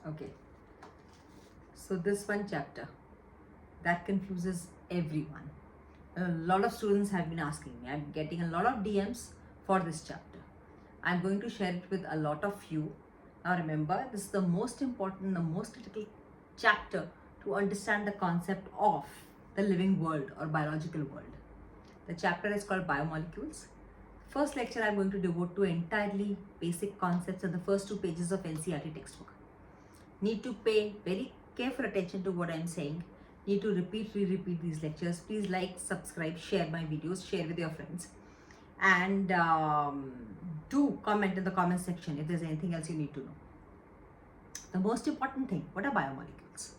Okay, so this one chapter that confuses everyone. A lot of students have been asking me. I'm getting a lot of DMs for this chapter. I'm going to share it with a lot of you. Now remember, this is the most important, the most critical chapter to understand the concept of the living world or biological world. The chapter is called Biomolecules. First lecture I'm going to devote to entirely basic concepts and the first 2 pages of NCERT textbook. Need to pay very careful attention to what I'm saying. Need to repeat these lectures. Please like, subscribe, share my videos, share with your friends. And do comment in the comment section if there's anything else you need to know. The most important thing, what are biomolecules?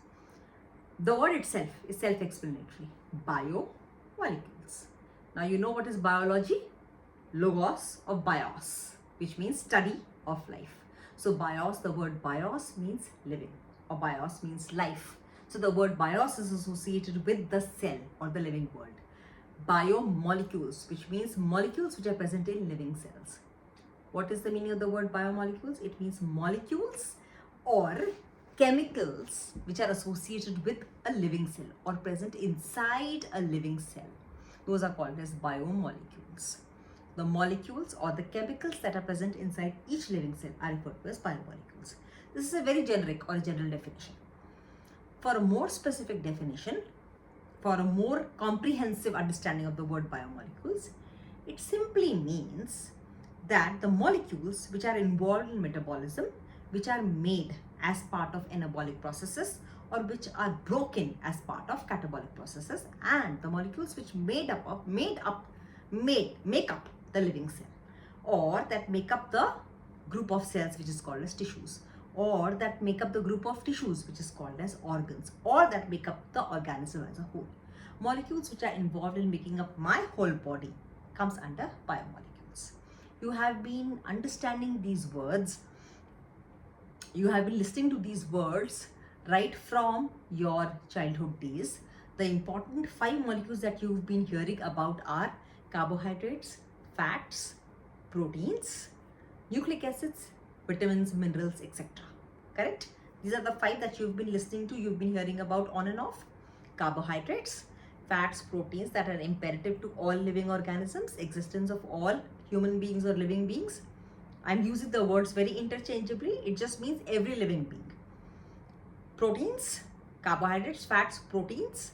The word itself is self-explanatory. Biomolecules. Now you know what is biology? Logos of bios, which means study of life. So bios, the word bios means living, or bios means life. So the word bios is associated with the cell or the living world. Biomolecules, which means molecules which are present in living cells. What is the meaning of the word biomolecules? It means molecules or chemicals which are associated with a living cell or present inside a living cell. Those are called as biomolecules. The molecules or the chemicals that are present inside each living cell are referred to as biomolecules. This is a very generic or general definition. For a more specific definition, for a more comprehensive understanding of the word biomolecules, it simply means that the molecules which are involved in metabolism, which are made as part of anabolic processes or which are broken as part of catabolic processes, and the molecules which make up the living cell, or that make up the group of cells which is called as tissues, or that make up the group of tissues which is called as organs, or that make up the organism as a whole. Molecules which are involved in making up my whole body comes under biomolecules. You have been understanding these words, you have been listening to these words right from your childhood days. The important 5 molecules that you've been hearing about are carbohydrates, fats, proteins, nucleic acids, vitamins, minerals, etc. Correct? These are the 5 that you've been listening to, you've been hearing about on and off. Carbohydrates, fats, proteins that are imperative to all living organisms, existence of all human beings or living beings. I'm using the words very interchangeably. It just means every living being. Proteins, carbohydrates, fats, proteins,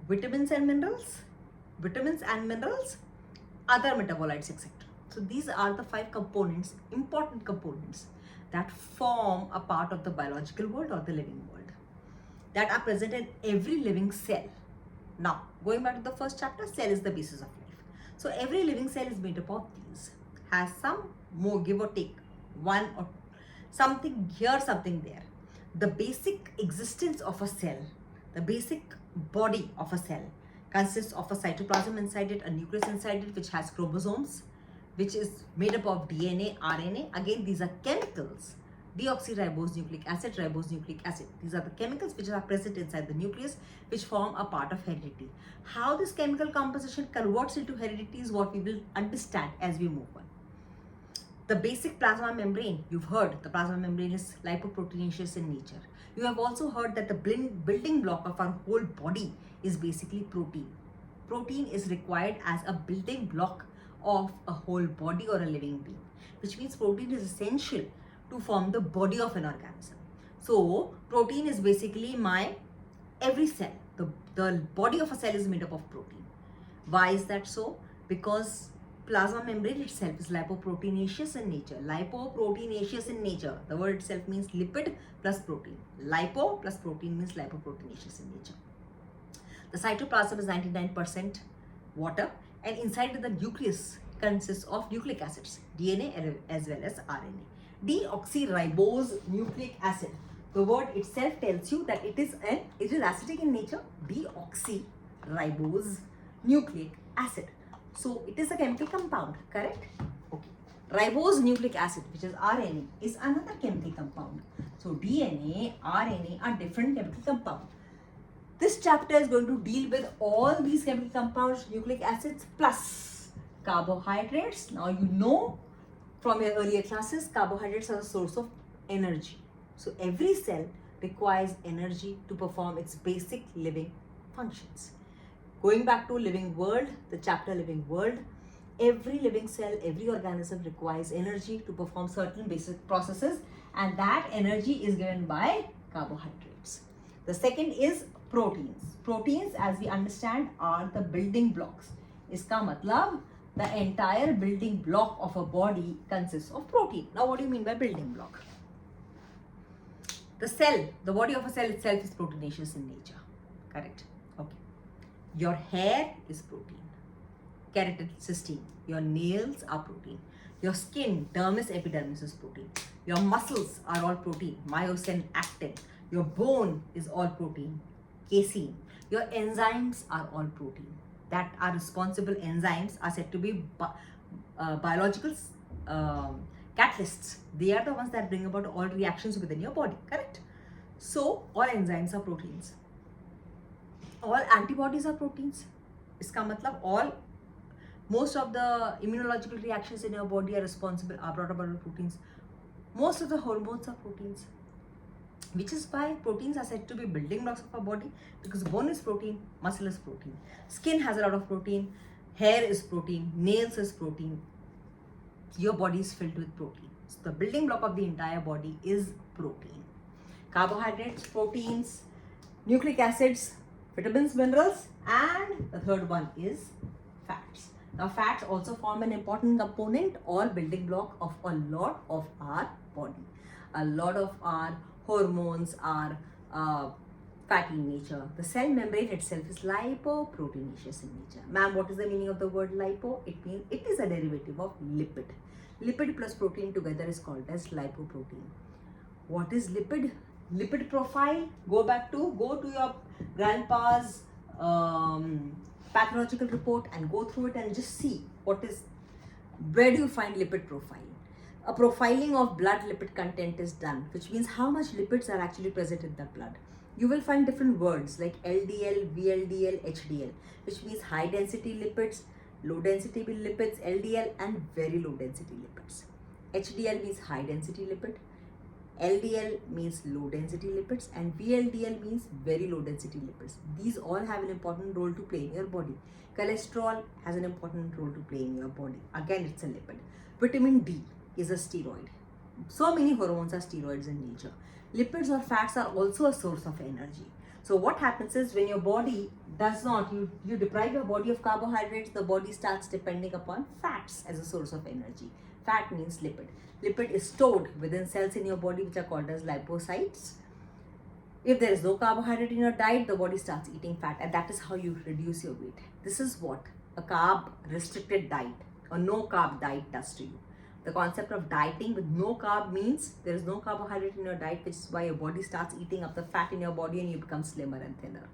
vitamins and minerals, other metabolites, etc. So these are the 5 components, important components that form a part of the biological world or the living world that are present in every living cell. Now, going back to the first chapter, cell is the basis of life. So every living cell is made up of these, has some more give or take, one or something here, something there. The basic existence of a cell, the basic body of a cell consists of a cytoplasm inside it, a nucleus inside it, which has chromosomes, which is made up of DNA, RNA. Again, these are chemicals. Deoxyribose nucleic acid, ribose nucleic acid. These are the chemicals which are present inside the nucleus, which form a part of heredity. How this chemical composition converts into heredity is what we will understand as we move on. The basic plasma membrane, you've heard the plasma membrane is lipoproteinaceous in nature. You have also heard that the building block of our whole body is basically protein. Protein is required as a building block of a whole body or a living being, which means protein is essential to form the body of an organism. So protein is basically every cell. The body of a cell is made up of protein. Why is that so? Because plasma membrane itself is lipoproteinaceous in nature. Lipoproteinaceous in nature. The word itself means lipid plus protein. Lipo plus protein means lipoproteinaceous in nature. The cytoplasm is 99% water, and inside the nucleus consists of nucleic acids, DNA as well as RNA. Deoxyribose nucleic acid. The word itself tells you that it is acidic in nature. Deoxyribose nucleic acid. So it is a chemical compound, correct? Okay. Ribose nucleic acid, which is RNA, is another chemical compound. So DNA, RNA are different chemical compounds. This chapter is going to deal with all these chemical compounds, nucleic acids plus carbohydrates. Now you know from your earlier classes, carbohydrates are a source of energy. So every cell requires energy to perform its basic living functions. Going back to living world, the chapter living world, every living cell, every organism requires energy to perform certain basic processes, and that energy is given by carbohydrates. The second is proteins. Proteins, as we understand, are the building blocks. Iska matlab, the entire building block of a body consists of protein. Now, what do you mean by building block? The cell, the body of a cell itself is proteinaceous in nature. Correct? Okay. Your hair is protein. Keratin, cysteine. Your nails are protein. Your skin, dermis, epidermis is protein. Your muscles are all protein. Myosin, actin. Your bone is all protein. Casein. Your enzymes are all protein. That are responsible enzymes are said to be biological catalysts. They are the ones that bring about all reactions within your body. Correct? So all enzymes are proteins. All antibodies are proteins. Iska matlab most of the immunological reactions in your body are brought about by proteins. Most of the hormones are proteins, which is why proteins are said to be building blocks of our body, because bone is protein, muscle is protein, skin has a lot of protein, hair is protein, nails is protein, your body is filled with protein. So the building block of the entire body is protein. Carbohydrates, proteins, nucleic acids, vitamins, minerals, and the third one is fats. Now, fats also form an important component or building block of a lot of our body. A lot of our hormones are fatty in nature. The cell membrane itself is lipoproteinaceous in nature. Ma'am, what is the meaning of the word lipo? It means it is a derivative of lipid. Lipid plus protein together is called as lipoprotein. What is lipid? Lipid profile. Go to your grandpa's pathological report and go through it and just see where do you find lipid profile. A profiling of blood lipid content is done, which means how much lipids are actually present in the blood. You will find different words like LDL, VLDL, HDL, which means high density lipids, low density lipids, LDL, and very low density lipids. HDL means high density lipid, LDL means low density lipids, and VLDL means very low density lipids. These all have an important role to play in your body. Cholesterol has an important role to play in your body. Again, it's a lipid. Vitamin D is a steroid. So many hormones are steroids in nature. Lipids or fats are also a source of energy. So what happens is when your body does not, you deprive your body of carbohydrates, the body starts depending upon fats as a source of energy. Fat means lipid. Lipid is stored within cells in your body which are called as lipocytes. If there is no carbohydrate in your diet, the body starts eating fat, and that is how you reduce your weight. This is what a carb restricted diet or no carb diet does to you. The concept of dieting with no carb means there is no carbohydrate in your diet, which is why your body starts eating up the fat in your body and you become slimmer and thinner.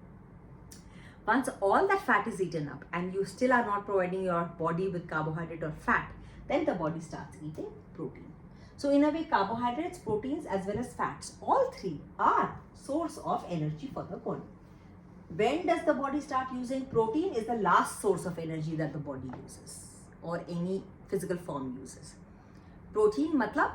Once all that fat is eaten up and you still are not providing your body with carbohydrate or fat, then the body starts eating protein. So in a way, carbohydrates, proteins, as well as fats, all three are source of energy for the body. When does the body start using protein? Is the last source of energy that the body uses or any physical form uses. Protein matlab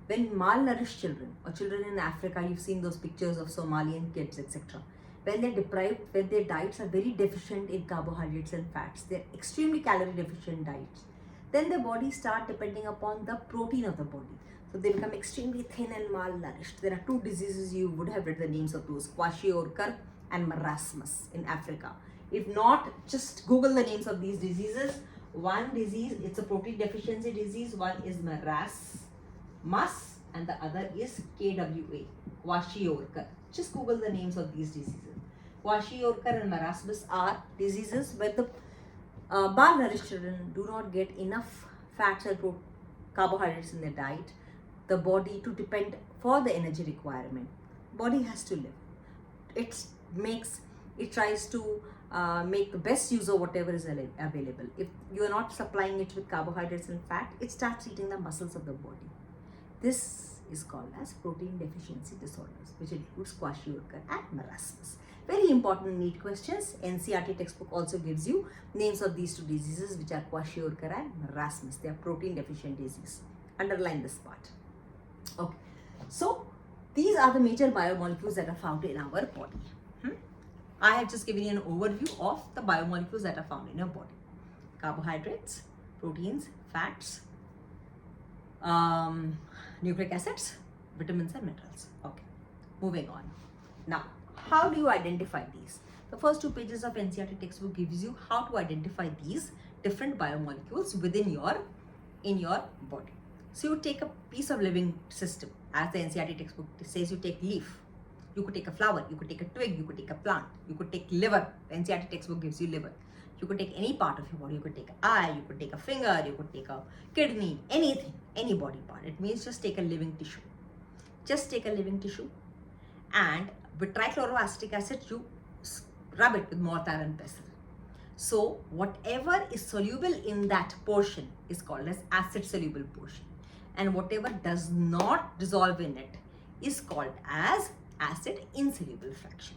when malnourished children or children in Africa, you've seen those pictures of Somalian kids, etc. When they're deprived, when their diets are very deficient in carbohydrates and fats, they're extremely calorie deficient diets, then the body start depending upon the protein of the body. So they become extremely thin and malnourished. There are two diseases, you would have read the names of those, kwashiorkor and marasmus in Africa. If not, just Google the names of these diseases. One disease, it's a protein deficiency disease. One is marasmus and the other is KWA, kwashiorkor. Just Google the names of these diseases. Kwashiorkor and marasmus are diseases where the malnourished children do not get enough fats and carbohydrates in their diet. The body to depend for the energy requirement. Body has to live. It tries to make the best use of whatever is available. If you are not supplying it with carbohydrates and fat, it starts eating the muscles of the body. This is called as protein deficiency disorders, which includes kwashiorkor and marasmus. Very important NEET questions. NCERT textbook also gives you names of these two diseases, which are kwashiorkor and marasmus. They are protein deficient disease. Underline this part. Okay. So these are the major biomolecules that are found in our body. I have just given you an overview of the biomolecules that are found in your body. Carbohydrates, proteins, fats, nucleic acids, vitamins and minerals. Okay, moving on. Now, how do you identify these? The first 2 pages of NCERT textbook gives you how to identify these different biomolecules within your body. So you take a piece of living system, as the NCERT textbook says. You take leaf, you could take a flower, you could take a twig, you could take a plant, you could take liver. The NCERT textbook gives you liver. You could take any part of your body. You could take an eye, you could take a finger, you could take a kidney, anything, any body part. It means just take a living tissue. Just take a living tissue, and with trichloroacetic acid, you rub it with mortar and pestle. So whatever is soluble in that portion is called as acid soluble portion, and whatever does not dissolve in it is called as acid insoluble fraction.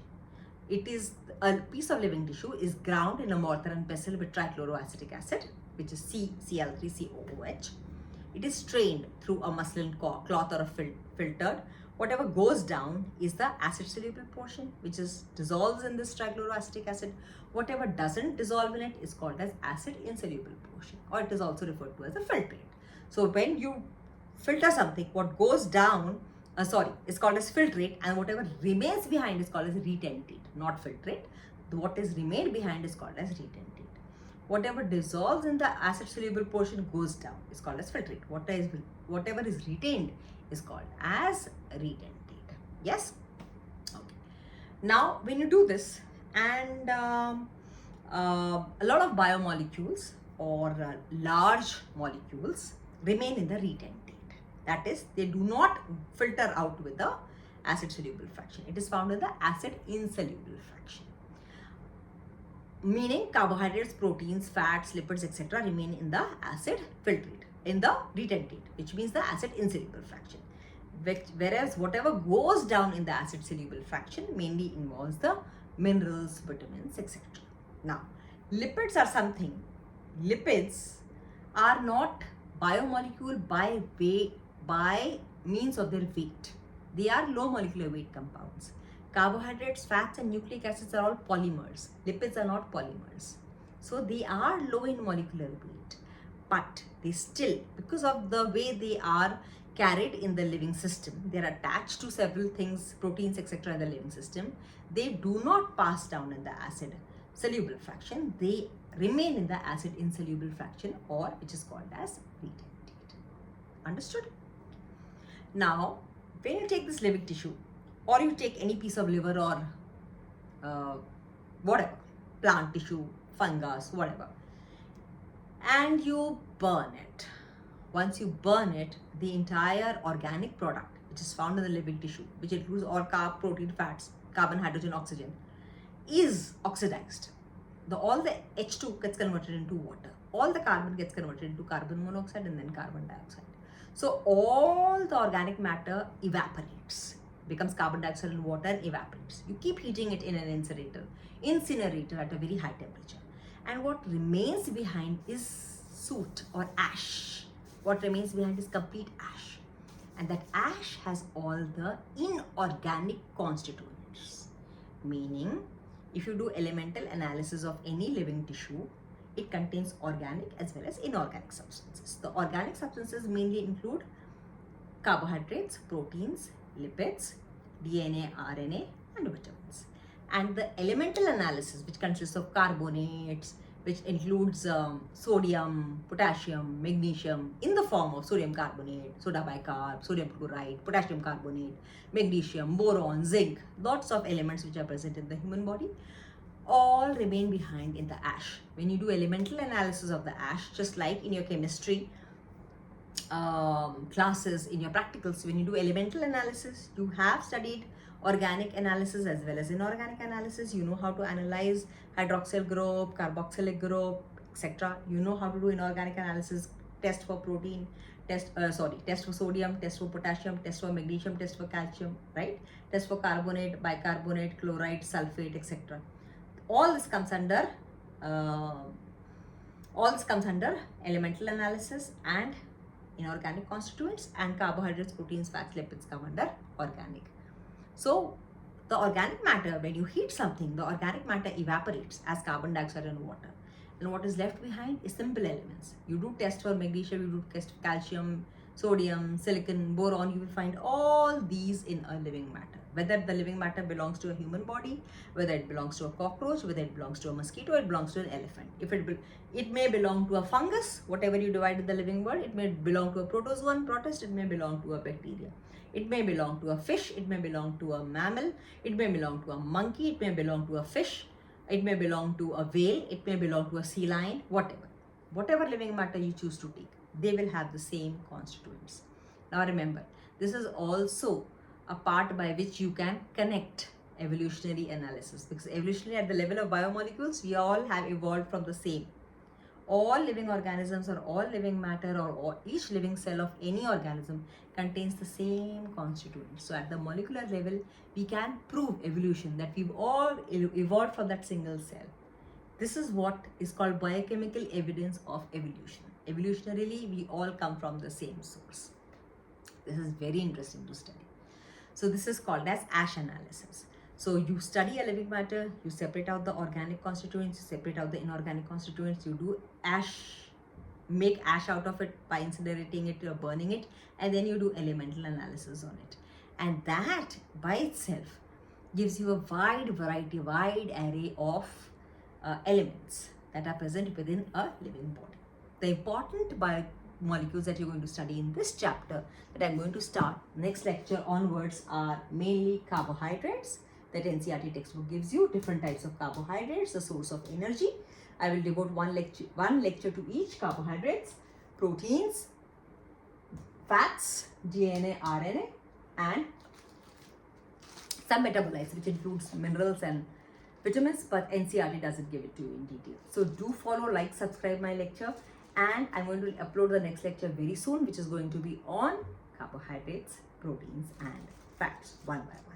It is a piece of living tissue is ground in a mortar and pestle with trichloroacetic acid, which is CCl3COOH. It is strained through a muslin cloth or a filtered. Whatever goes down is the acid soluble portion, which is dissolves in this trichloroacetic acid. Whatever doesn't dissolve in it is called as acid insoluble portion, or it is also referred to as a filtrate. So when you filter something, what goes down is called as filtrate, and whatever remains behind is called as retentate, not filtrate. What is remained behind is called as retentate. Whatever dissolves in the acid soluble portion goes down is called as filtrate. Whatever is retained is called as retentate. Yes? Okay. Now, when you do this, and a lot of biomolecules or large molecules remain in the retentate. That is, they do not filter out with the acid soluble fraction. It is found in the acid insoluble fraction. Meaning carbohydrates, proteins, fats, lipids, etc. remain in the acid filtrate, in the retentate, which means the acid insoluble fraction. Whereas whatever goes down in the acid soluble fraction mainly involves the minerals, vitamins, etc. Now, lipids are something. Lipids are not biomolecule by means of their weight. They are low molecular weight compounds. Carbohydrates, fats and nucleic acids are all polymers. Lipids are not polymers. So they are low in molecular weight. But they still, because of the way they are carried in the living system, they are attached to several things, proteins, etc. in the living system. They do not pass down in the acid soluble fraction. They remain in the acid insoluble fraction, or which is called as retentate. Understood? Now, when you take this living tissue, or you take any piece of liver or whatever, plant tissue, fungus, whatever, and you burn it. Once you burn it, the entire organic product which is found in the living tissue, which includes all carb, protein, fats, carbon, hydrogen, oxygen, is oxidized. All the H2 gets converted into water. All the carbon gets converted into carbon monoxide and then carbon dioxide. So all the organic matter evaporates, becomes carbon dioxide and water and evaporates. You keep heating it in an incinerator at a very high temperature. And what remains behind is soot or ash. What remains behind is complete ash. And that ash has all the inorganic constituents. Meaning, if you do elemental analysis of any living tissue, it contains organic as well as inorganic substances. The organic substances mainly include carbohydrates, proteins, lipids, DNA, RNA, and vitamins. And the elemental analysis, which consists of carbonates, which includes sodium, potassium, magnesium in the form of sodium carbonate, soda bicarb, sodium chloride, potassium carbonate, magnesium, boron, zinc, lots of elements which are present in the human body, all remain behind in the ash. When you do elemental analysis of the ash, just like in your chemistry classes, in your practicals, when you do elemental analysis, you have studied organic analysis as well as inorganic analysis. You know how to analyze hydroxyl group, carboxylic group, etc. You know how to do inorganic analysis, test for protein, test for sodium, test for potassium, test for magnesium, test for calcium, right? Test for carbonate, bicarbonate, chloride, sulfate, etc. All this comes under elemental analysis and inorganic constituents, and carbohydrates, proteins, fats, lipids come under organic. So the organic matter, when you heat something, the organic matter evaporates as carbon dioxide and water. And what is left behind is simple elements. You do test for magnesium, you do test for calcium, sodium, silicon, boron, you will find all these in a living matter. Whether the living matter belongs to a human body, whether it belongs to a cockroach, whether it belongs to a mosquito, it belongs to an elephant. It may belong to a fungus, whatever you divide the living world, it may belong to a protozoan, protist, it may belong to a bacteria. It may belong to a fish, it may belong to a mammal, it may belong to a monkey, it may belong to a fish, it may belong to a whale, it may belong to a sea lion, whatever. Whatever living matter you choose to take, they will have the same constituents. Now remember, this is also a part by which you can connect evolutionary analysis, because evolutionary at the level of biomolecules, we all have evolved from the same. All living organisms or all living matter or each living cell of any organism contains the same constituents. So at the molecular level, we can prove evolution, that we've all evolved from that single cell. This is what is called biochemical evidence of evolution. Evolutionarily, we all come from the same source. This is very interesting to study. So this is called as ash analysis. So you study a living matter, you separate out the organic constituents, you separate out the inorganic constituents, you do ash, make ash out of it by incinerating it or burning it, and then you do elemental analysis on it. And that by itself gives you a wide variety, wide array of elements that are present within a living body. The important biomolecules that you're going to study in this chapter that I'm going to start next lecture onwards are mainly carbohydrates, that NCERT textbook gives you different types of carbohydrates, the source of energy. I will devote one lecture to each: carbohydrates, proteins, fats, DNA, RNA, and some metabolites, which includes minerals and vitamins, but NCERT doesn't give it to you in detail. So do follow, like, subscribe my lecture, and I'm going to upload the next lecture very soon, which is going to be on carbohydrates, proteins, and fats, one by one.